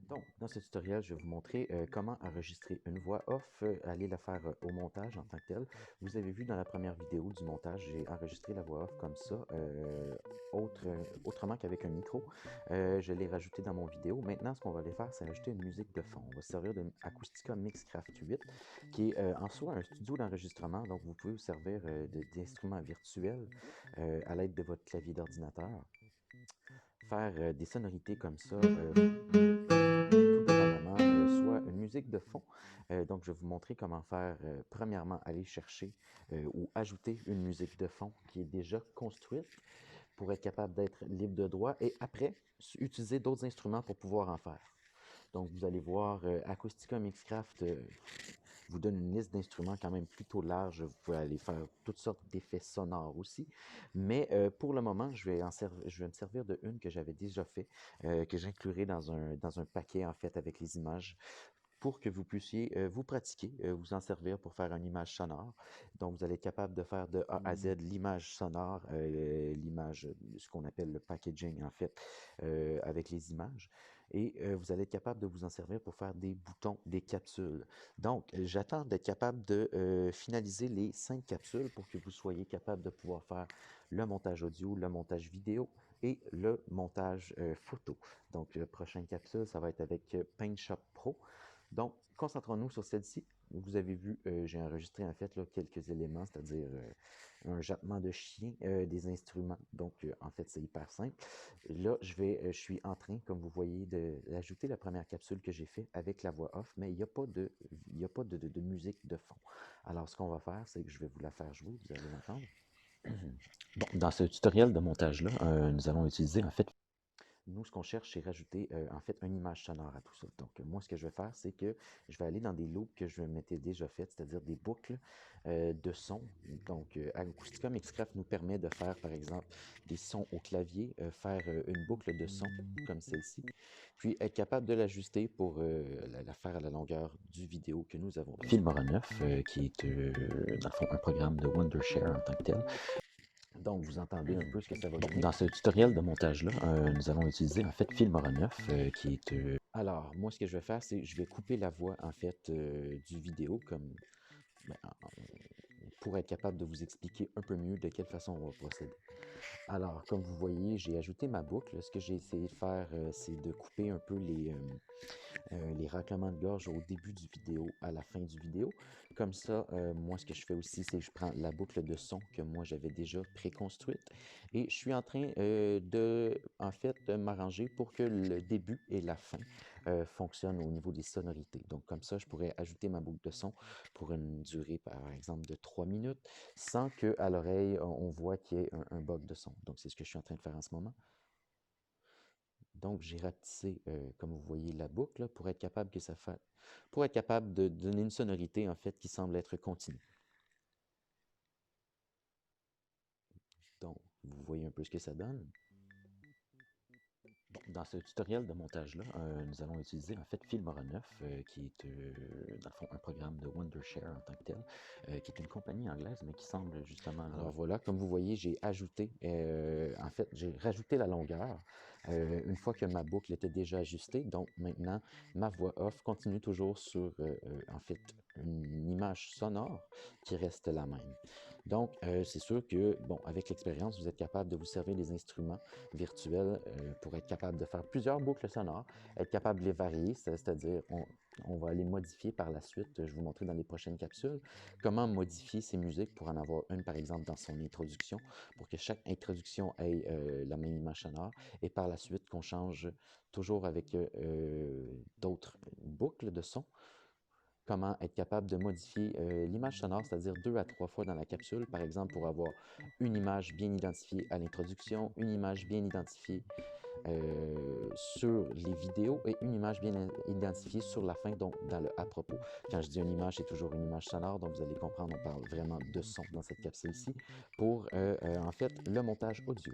Donc, dans ce tutoriel, je vais vous montrer comment enregistrer une voix off, aller la faire au montage en tant que tel. Vous avez vu dans la première vidéo du montage, j'ai enregistré la voix off comme ça, autrement qu'avec un micro. Je l'ai rajouté dans mon vidéo. Maintenant, ce qu'on va aller faire, c'est ajouter une musique de fond. On va se servir de Acoustica Mixcraft 8, qui est en soi un studio d'enregistrement. Donc, vous pouvez vous servir d'instruments virtuels à l'aide de votre clavier d'ordinateur. Faire des sonorités comme ça, tout dépendamment, soit une musique de fond. Donc, je vais vous montrer comment faire, premièrement, aller chercher ou ajouter une musique de fond qui est déjà construite pour être capable d'être libre de droit et après, utiliser d'autres instruments pour pouvoir en faire. Donc, vous allez voir, Acoustica Mixcraft vous donne une liste d'instruments quand même plutôt large. Vous pouvez aller faire toutes sortes d'effets sonores aussi. Mais pour le moment, je vais me servir de une que j'avais déjà fait, que j'inclurai dans un paquet en fait avec les images pour que vous puissiez vous pratiquer, vous en servir pour faire une image sonore. Donc, vous allez être capable de faire de A à Z l'image sonore, l'image, ce qu'on appelle le packaging en fait, avec les images. Et vous allez être capable de vous en servir pour faire des boutons, des capsules. Donc, j'attends d'être capable de finaliser les 5 capsules pour que vous soyez capable de pouvoir faire le montage audio, le montage vidéo et le montage photo. Donc, la prochaine capsule, ça va être avec PaintShop Pro. Donc, concentrons-nous sur celle-ci. Vous avez vu, j'ai enregistré en fait là, quelques éléments, c'est-à-dire un jappement de chien, des instruments. Donc, en fait, c'est hyper simple. Là, je suis en train, comme vous voyez, d'ajouter la première capsule que j'ai fait avec la voix off, mais il n'y a pas de musique de fond. Alors, ce qu'on va faire, c'est que je vais vous la faire jouer, vous allez l'entendre. Bon, dans ce tutoriel de montage-là, nous allons utiliser en fait nous, ce qu'on cherche, c'est rajouter en fait une image sonore à tout ça. Donc, moi, ce que je vais faire, c'est que je vais aller dans des loops que je m'étais déjà fait, c'est-à-dire des boucles de sons. Donc, Acoustica Mixcraft nous permet de faire, par exemple, des sons au clavier, faire une boucle de son comme celle-ci, puis être capable de l'ajuster pour la faire à la longueur du vidéo que nous avons. Filmora 9, qui est dans le fond un programme de Wondershare en tant que tel. Donc, vous entendez un peu ce que ça va donner. Dans ce tutoriel de montage-là, nous allons utiliser en fait Filmora 9, qui est... Alors, moi, ce que je vais faire, c'est que je vais couper la voix en fait du vidéo comme ben, pour être capable de vous expliquer un peu mieux de quelle façon on va procéder. Alors, comme vous voyez, j'ai ajouté ma boucle. Ce que j'ai essayé de faire, c'est de couper un peu les raclements de gorge au début du vidéo, à la fin du vidéo. Comme ça, moi, ce que je fais aussi, c'est que je prends la boucle de son que moi, j'avais déjà préconstruite et je suis en train en fait, m'arranger pour que le début et la fin fonctionnent au niveau des sonorités. Donc, comme ça, je pourrais ajouter ma boucle de son pour une durée, par exemple, de 3 minutes sans qu'à l'oreille, on voit qu'il y ait un bug de son. Donc, c'est ce que je suis en train de faire en ce moment. Donc, j'ai rapetissé, comme vous voyez, la boucle là, pour être capable pour être capable de donner une sonorité, en fait, qui semble être continue. Donc, vous voyez un peu ce que ça donne. Bon, dans ce tutoriel de montage-là, nous allons utiliser en fait Filmora 9, qui est dans le fond un programme de Wondershare en tant que tel, qui est une compagnie anglaise, mais qui semble justement... Alors voilà, comme vous voyez, j'ai ajouté, en fait, j'ai rajouté la longueur une fois que ma boucle était déjà ajustée. Donc maintenant, ma voix off continue toujours sur, en fait, une image sonore qui reste la même. Donc, c'est sûr que, bon, avec l'expérience, vous êtes capable de vous servir des instruments virtuels pour être capable de faire plusieurs boucles sonores, être capable de les varier, c'est-à-dire on va les modifier par la suite. Je vais vous montrer dans les prochaines capsules comment modifier ces musiques pour en avoir une, par exemple, dans son introduction, pour que chaque introduction ait la même image sonore, et par la suite qu'on change toujours avec d'autres boucles de son comment être capable de modifier l'image sonore, c'est-à-dire 2 à 3 fois dans la capsule, par exemple, pour avoir une image bien identifiée à l'introduction, une image bien identifiée sur les vidéos et une image bien identifiée sur la fin, donc dans le à propos. Quand je dis une image, c'est toujours une image sonore, donc vous allez comprendre, on parle vraiment de son dans cette capsule-ci pour, en fait, le montage audio.